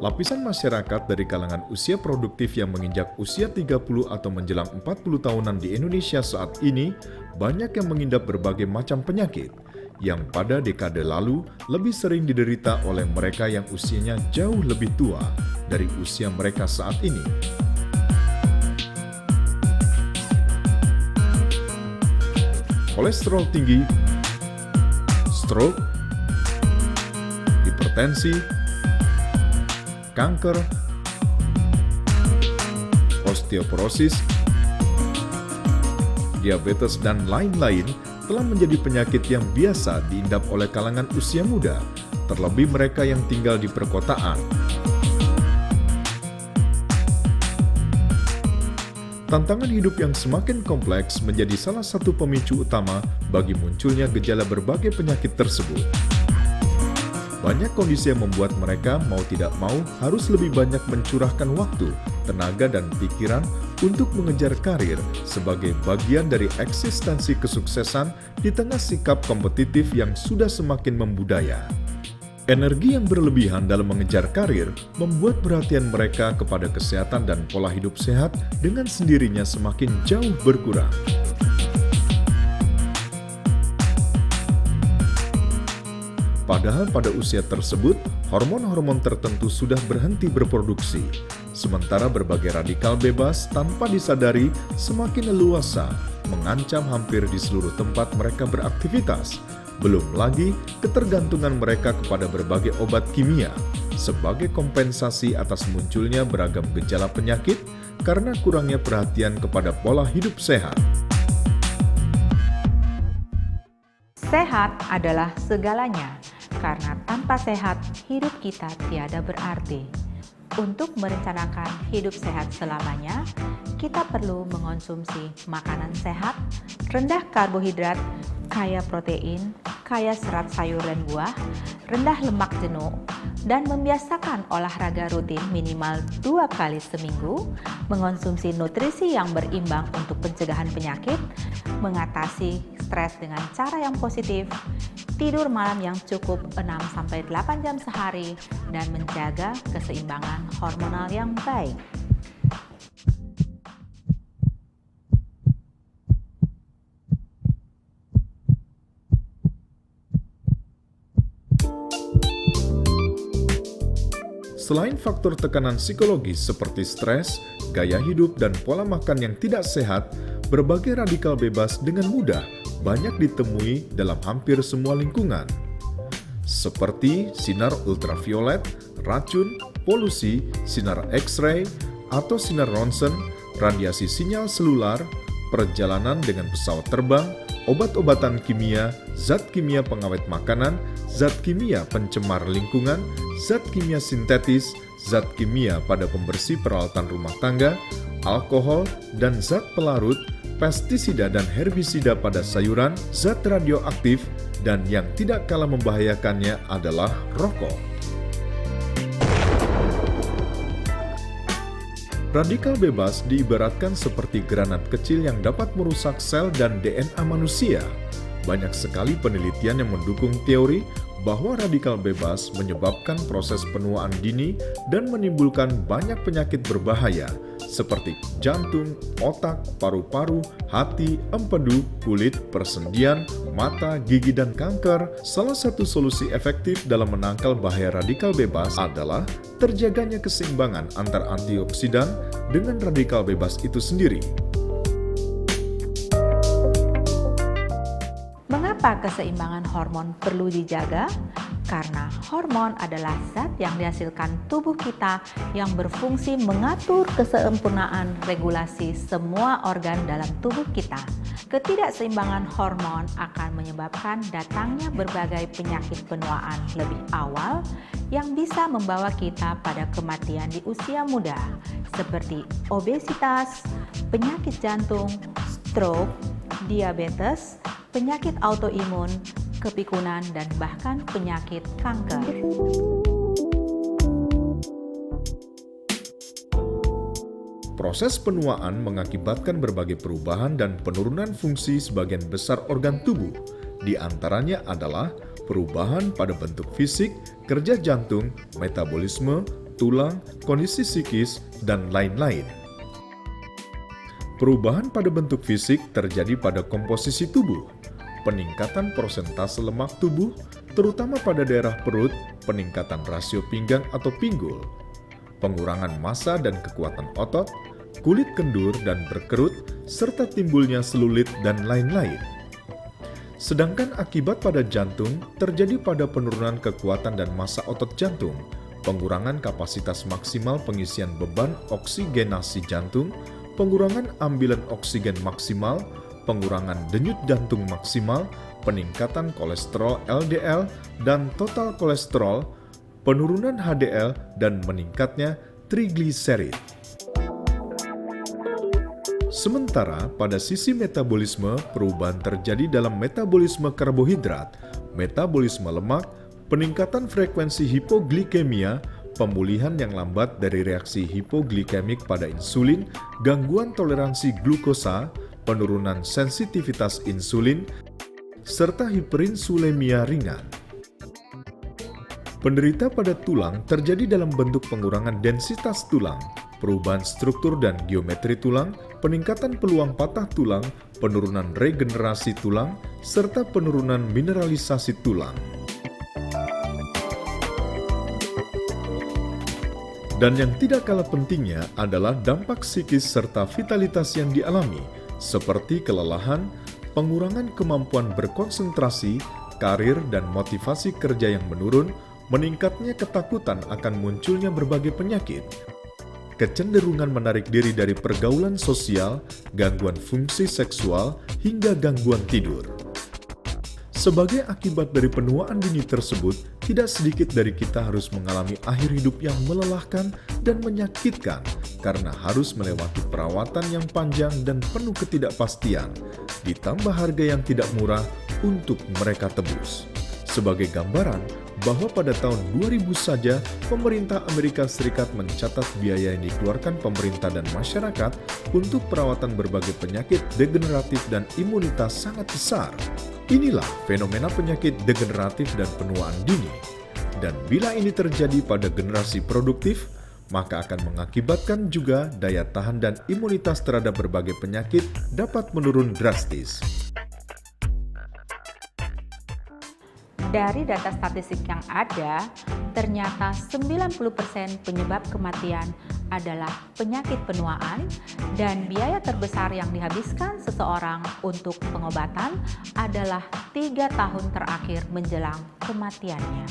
Lapisan masyarakat dari kalangan usia produktif yang menginjak usia 30 atau menjelang 40 tahunan di Indonesia saat ini banyak yang mengidap berbagai macam penyakit yang pada dekade lalu lebih sering diderita oleh mereka yang usianya jauh lebih tua dari usia mereka saat ini. Kolesterol tinggi, stroke, hipertensi, kanker, osteoporosis, diabetes, dan lain-lain telah menjadi penyakit yang biasa diidap oleh kalangan usia muda, terlebih mereka yang tinggal di perkotaan. Tantangan hidup yang semakin kompleks menjadi salah satu pemicu utama bagi munculnya gejala berbagai penyakit tersebut. Banyak kondisi yang membuat mereka mau tidak mau harus lebih banyak mencurahkan waktu, tenaga, dan pikiran untuk mengejar karir sebagai bagian dari eksistensi kesuksesan di tengah sikap kompetitif yang sudah semakin membudaya. Energi yang berlebihan dalam mengejar karir membuat perhatian mereka kepada kesehatan dan pola hidup sehat dengan sendirinya semakin jauh berkurang. Padahal pada usia tersebut, hormon-hormon tertentu sudah berhenti berproduksi, sementara berbagai radikal bebas tanpa disadari semakin leluasa mengancam hampir di seluruh tempat mereka beraktivitas. Belum lagi ketergantungan mereka kepada berbagai obat kimia sebagai kompensasi atas munculnya beragam gejala penyakit karena kurangnya perhatian kepada pola hidup sehat. Sehat adalah segalanya, karena tanpa sehat hidup kita tiada berarti. Untuk merencanakan hidup sehat selamanya, kita perlu mengonsumsi makanan sehat, rendah karbohidrat, kaya protein, kaya serat sayur dan buah, rendah lemak jenuh, dan membiasakan olahraga rutin minimal 2 kali seminggu, mengonsumsi nutrisi yang berimbang untuk pencegahan penyakit, mengatasi stres dengan cara yang positif, tidur malam yang cukup 6-8 jam sehari, dan menjaga keseimbangan hormonal yang baik. Selain faktor tekanan psikologis seperti stres, gaya hidup, dan pola makan yang tidak sehat, berbagai radikal bebas dengan mudah banyak ditemui dalam hampir semua lingkungan. Seperti sinar ultraviolet, racun, polusi, sinar X-ray, atau sinar ronsen, radiasi sinyal selular, perjalanan dengan pesawat terbang, obat-obatan kimia, zat kimia pengawet makanan, zat kimia pencemar lingkungan, zat kimia sintetis, zat kimia pada pembersih peralatan rumah tangga, alkohol, dan zat pelarut, pestisida dan herbisida pada sayuran, zat radioaktif, dan yang tidak kalah membahayakannya adalah rokok. Radikal bebas diibaratkan seperti granat kecil yang dapat merusak sel dan DNA manusia. Banyak sekali penelitian yang mendukung teori bahwa radikal bebas menyebabkan proses penuaan dini dan menimbulkan banyak penyakit berbahaya seperti jantung, otak, paru-paru, hati, empedu, kulit, persendian, mata, gigi, dan kanker. Salah satu solusi efektif dalam menangkal bahaya radikal bebas adalah terjaganya keseimbangan antar antioksidan dengan radikal bebas itu sendiri. Mengapa keseimbangan hormon perlu dijaga? Karena hormon adalah zat yang dihasilkan tubuh kita yang berfungsi mengatur kesempurnaan regulasi semua organ dalam tubuh kita. Ketidakseimbangan hormon akan menyebabkan datangnya berbagai penyakit penuaan lebih awal yang bisa membawa kita pada kematian di usia muda, seperti obesitas, penyakit jantung, stroke, diabetes, penyakit autoimun, kepikunan, dan bahkan penyakit kanker. Proses penuaan mengakibatkan berbagai perubahan dan penurunan fungsi sebagian besar organ tubuh. Di antaranya adalah perubahan pada bentuk fisik, kerja jantung, metabolisme, tulang, kondisi psikis, dan lain-lain. Perubahan pada bentuk fisik terjadi pada komposisi tubuh, peningkatan persentase lemak tubuh, terutama pada daerah perut, peningkatan rasio pinggang atau pinggul, pengurangan massa dan kekuatan otot, kulit kendur dan berkerut, serta timbulnya selulit dan lain-lain. Sedangkan akibat pada jantung terjadi pada penurunan kekuatan dan massa otot jantung, pengurangan kapasitas maksimal pengisian beban oksigenasi jantung, pengurangan ambilan oksigen maksimal, pengurangan denyut jantung maksimal, peningkatan kolesterol LDL dan total kolesterol, penurunan HDL, dan meningkatnya trigliserid. Sementara pada sisi metabolisme, perubahan terjadi dalam metabolisme karbohidrat, metabolisme lemak, peningkatan frekuensi hipoglikemia, pemulihan yang lambat dari reaksi hipoglikemik pada insulin, gangguan toleransi glukosa, penurunan sensitivitas insulin, serta hiperinsulemia ringan. Penderita pada tulang terjadi dalam bentuk pengurangan densitas tulang, perubahan struktur dan geometri tulang, peningkatan peluang patah tulang, penurunan regenerasi tulang, serta penurunan mineralisasi tulang. Dan yang tidak kalah pentingnya adalah dampak psikis serta vitalitas yang dialami, seperti kelelahan, pengurangan kemampuan berkonsentrasi, karir dan motivasi kerja yang menurun, meningkatnya ketakutan akan munculnya berbagai penyakit, kecenderungan menarik diri dari pergaulan sosial, gangguan fungsi seksual, hingga gangguan tidur. Sebagai akibat dari penuaan dini tersebut, tidak sedikit dari kita harus mengalami akhir hidup yang melelahkan dan menyakitkan karena harus melewati perawatan yang panjang dan penuh ketidakpastian, ditambah harga yang tidak murah untuk mereka tebus. Sebagai gambaran, bahwa pada tahun 2000 saja, pemerintah Amerika Serikat mencatat biaya yang dikeluarkan pemerintah dan masyarakat untuk perawatan berbagai penyakit degeneratif dan imunitas sangat besar. Inilah fenomena penyakit degeneratif dan penuaan dini. Dan bila ini terjadi pada generasi produktif, maka akan mengakibatkan juga daya tahan dan imunitas terhadap berbagai penyakit dapat menurun drastis. Dari data statistik yang ada, ternyata 90% penyebab kematian adalah penyakit penuaan dan biaya terbesar yang dihabiskan seseorang untuk pengobatan adalah 3 tahun terakhir menjelang kematiannya.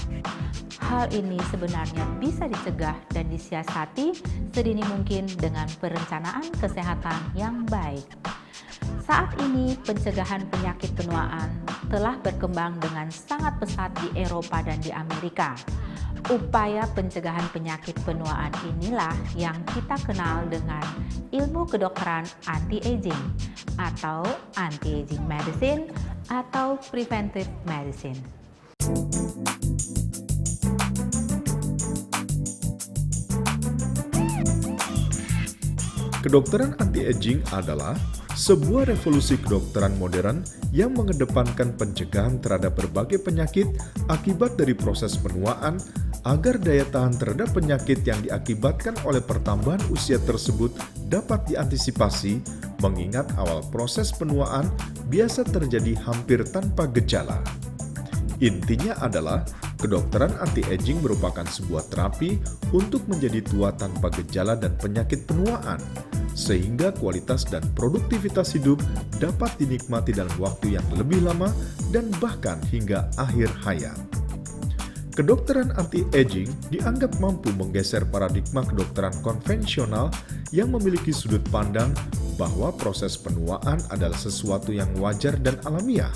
Hal ini sebenarnya bisa dicegah dan disiasati sedini mungkin dengan perencanaan kesehatan yang baik. Saat ini pencegahan penyakit penuaan telah berkembang dengan sangat pesat di Eropa dan di Amerika. Upaya pencegahan penyakit penuaan inilah yang kita kenal dengan ilmu kedokteran anti-aging atau anti-aging medicine atau preventive medicine. Kedokteran anti-aging adalah sebuah revolusi kedokteran modern yang mengedepankan pencegahan terhadap berbagai penyakit akibat dari proses penuaan agar daya tahan terhadap penyakit yang diakibatkan oleh pertambahan usia tersebut dapat diantisipasi, mengingat awal proses penuaan biasa terjadi hampir tanpa gejala. Intinya adalah kedokteran anti-aging merupakan sebuah terapi untuk menjadi tua tanpa gejala dan penyakit penuaan, sehingga kualitas dan produktivitas hidup dapat dinikmati dalam waktu yang lebih lama dan bahkan hingga akhir hayat. Kedokteran anti-aging dianggap mampu menggeser paradigma kedokteran konvensional yang memiliki sudut pandang bahwa proses penuaan adalah sesuatu yang wajar dan alamiah,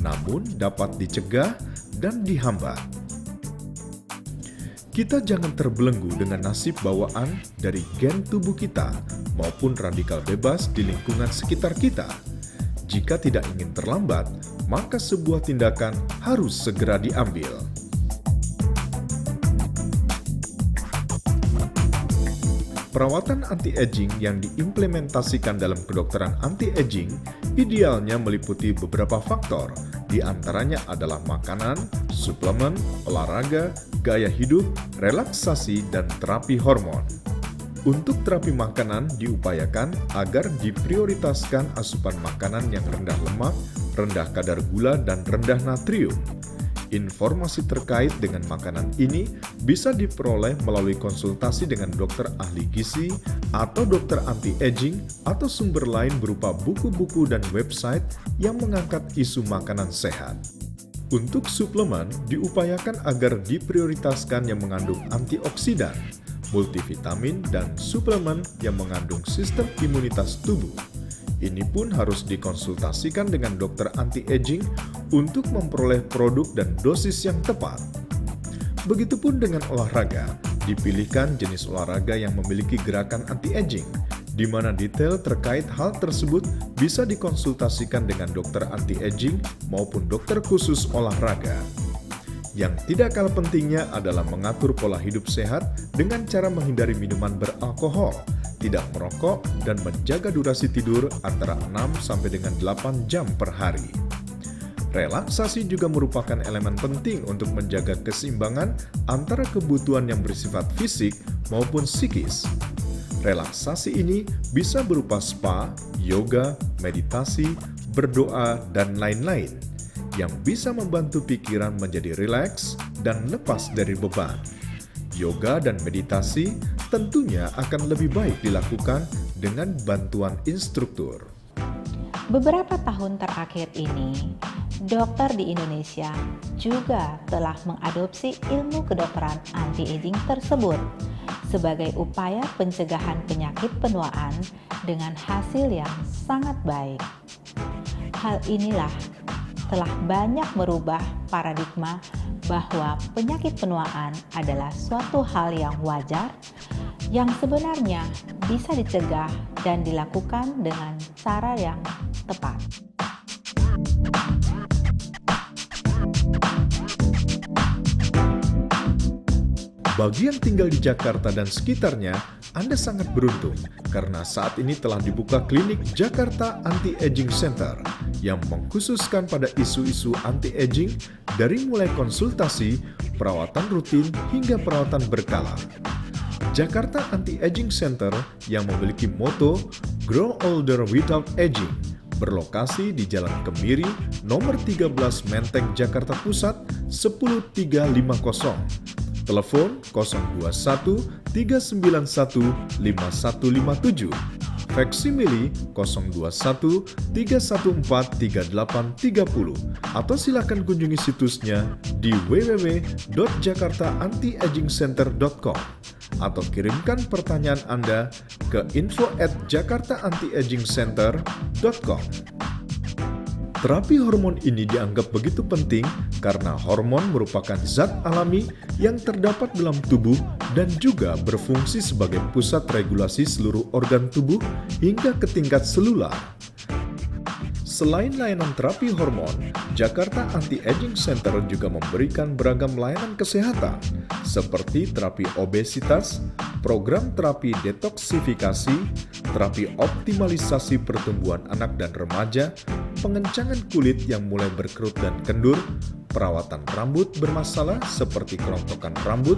namun dapat dicegah dan dihambat. Kita jangan terbelenggu dengan nasib bawaan dari gen tubuh kita maupun radikal bebas di lingkungan sekitar kita. Jika tidak ingin terlambat, maka sebuah tindakan harus segera diambil. Perawatan anti-aging yang diimplementasikan dalam kedokteran anti-aging idealnya meliputi beberapa faktor, Di antaranya adalah makanan, suplemen, olahraga, gaya hidup, relaksasi, dan terapi hormon. Untuk terapi makanan diupayakan agar diprioritaskan asupan makanan yang rendah lemak, rendah kadar gula, dan rendah natrium. Informasi terkait dengan makanan ini bisa diperoleh melalui konsultasi dengan dokter ahli gizi atau dokter anti-aging atau sumber lain berupa buku-buku dan website yang mengangkat isu makanan sehat. Untuk suplemen, diupayakan agar diprioritaskan yang mengandung antioksidan, multivitamin, dan suplemen yang mengandung sistem imunitas tubuh. Ini pun harus dikonsultasikan dengan dokter anti-aging untuk memperoleh produk dan dosis yang tepat. Begitupun dengan olahraga, dipilihkan jenis olahraga yang memiliki gerakan anti-aging, di mana detail terkait hal tersebut bisa dikonsultasikan dengan dokter anti-aging maupun dokter khusus olahraga. Yang tidak kalah pentingnya adalah mengatur pola hidup sehat dengan cara menghindari minuman beralkohol, tidak merokok, dan menjaga durasi tidur antara 6 sampai dengan 8 jam per hari. Relaksasi juga merupakan elemen penting untuk menjaga keseimbangan antara kebutuhan yang bersifat fisik maupun psikis. Relaksasi ini bisa berupa spa, yoga, meditasi, berdoa, dan lain-lain yang bisa membantu pikiran menjadi rileks dan lepas dari beban. Yoga dan meditasi tentunya akan lebih baik dilakukan dengan bantuan instruktur. Beberapa tahun terakhir ini, dokter di Indonesia juga telah mengadopsi ilmu kedokteran anti-aging tersebut sebagai upaya pencegahan penyakit penuaan dengan hasil yang sangat baik. Hal inilah telah banyak merubah paradigma bahwa penyakit penuaan adalah suatu hal yang wajar yang sebenarnya bisa dicegah dan dilakukan dengan cara yang tepat. Bagi yang tinggal di Jakarta dan sekitarnya, Anda sangat beruntung karena saat ini telah dibuka klinik Jakarta Anti-Aging Center yang mengkhususkan pada isu-isu anti-aging dari mulai konsultasi, perawatan rutin, hingga perawatan berkala. Jakarta Anti-Aging Center yang memiliki moto Grow Older Without Aging berlokasi di Jalan Kemiri, nomor 13 Menteng, Jakarta Pusat, 10350. Telepon 021 391 5157. Faksimili 021 314 3830 atau silakan kunjungi situsnya di www.jakartaantiagingcenter.com atau kirimkan pertanyaan Anda ke info@jakartaantiagingcenter.com. Terapi hormon ini dianggap begitu penting karena hormon merupakan zat alami yang terdapat dalam tubuh dan juga berfungsi sebagai pusat regulasi seluruh organ tubuh hingga ke tingkat selular. Selain layanan terapi hormon, Jakarta Anti-Aging Center juga memberikan beragam layanan kesehatan seperti terapi obesitas, program terapi detoksifikasi, terapi optimalisasi pertumbuhan anak dan remaja, pengencangan kulit yang mulai berkerut dan kendur, perawatan rambut bermasalah seperti kerontokan rambut,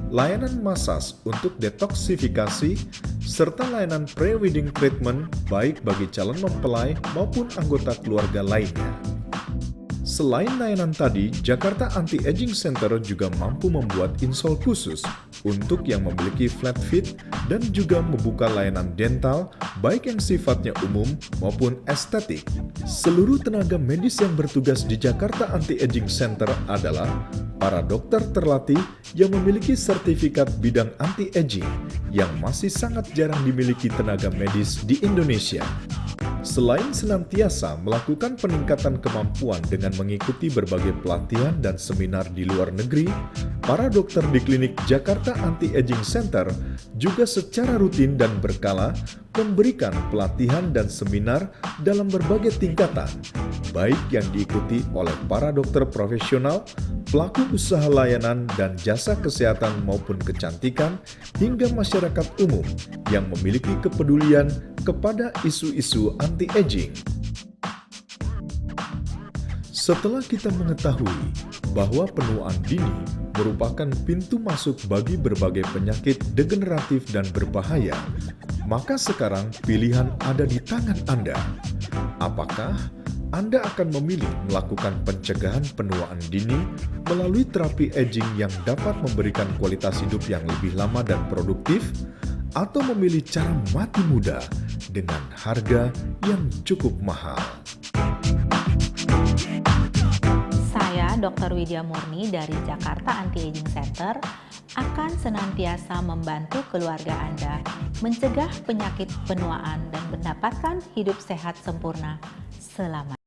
layanan masas untuk detoksifikasi, serta layanan pre-wedding treatment baik bagi calon mempelai maupun anggota keluarga lainnya. Selain layanan tadi, Jakarta Anti-Aging Center juga mampu membuat insol khusus untuk yang memiliki flat feet dan juga membuka layanan dental baik yang sifatnya umum maupun estetik. Seluruh tenaga medis yang bertugas di Jakarta Anti-Aging Center adalah para dokter terlatih yang memiliki sertifikat bidang anti-aging yang masih sangat jarang dimiliki tenaga medis di Indonesia. Selain senantiasa melakukan peningkatan kemampuan dengan mengikuti berbagai pelatihan dan seminar di luar negeri, para dokter di klinik Jakarta Anti-Aging Center juga secara rutin dan berkala memberikan pelatihan dan seminar dalam berbagai tingkatan, baik yang diikuti oleh para dokter profesional, pelaku usaha layanan dan jasa kesehatan maupun kecantikan, hingga masyarakat umum yang memiliki kepedulian kepada isu-isu anti-aging. Setelah kita mengetahui bahwa penuaan dini merupakan pintu masuk bagi berbagai penyakit degeneratif dan berbahaya, maka sekarang pilihan ada di tangan Anda. Apakah Anda akan memilih melakukan pencegahan penuaan dini melalui terapi aging yang dapat memberikan kualitas hidup yang lebih lama dan produktif, atau memilih cara mati muda dengan harga yang cukup mahal? Saya, Dr. Widya Murni dari Jakarta Anti-Aging Center, akan senantiasa membantu keluarga Anda mencegah penyakit penuaan dan mendapatkan hidup sehat sempurna selamanya.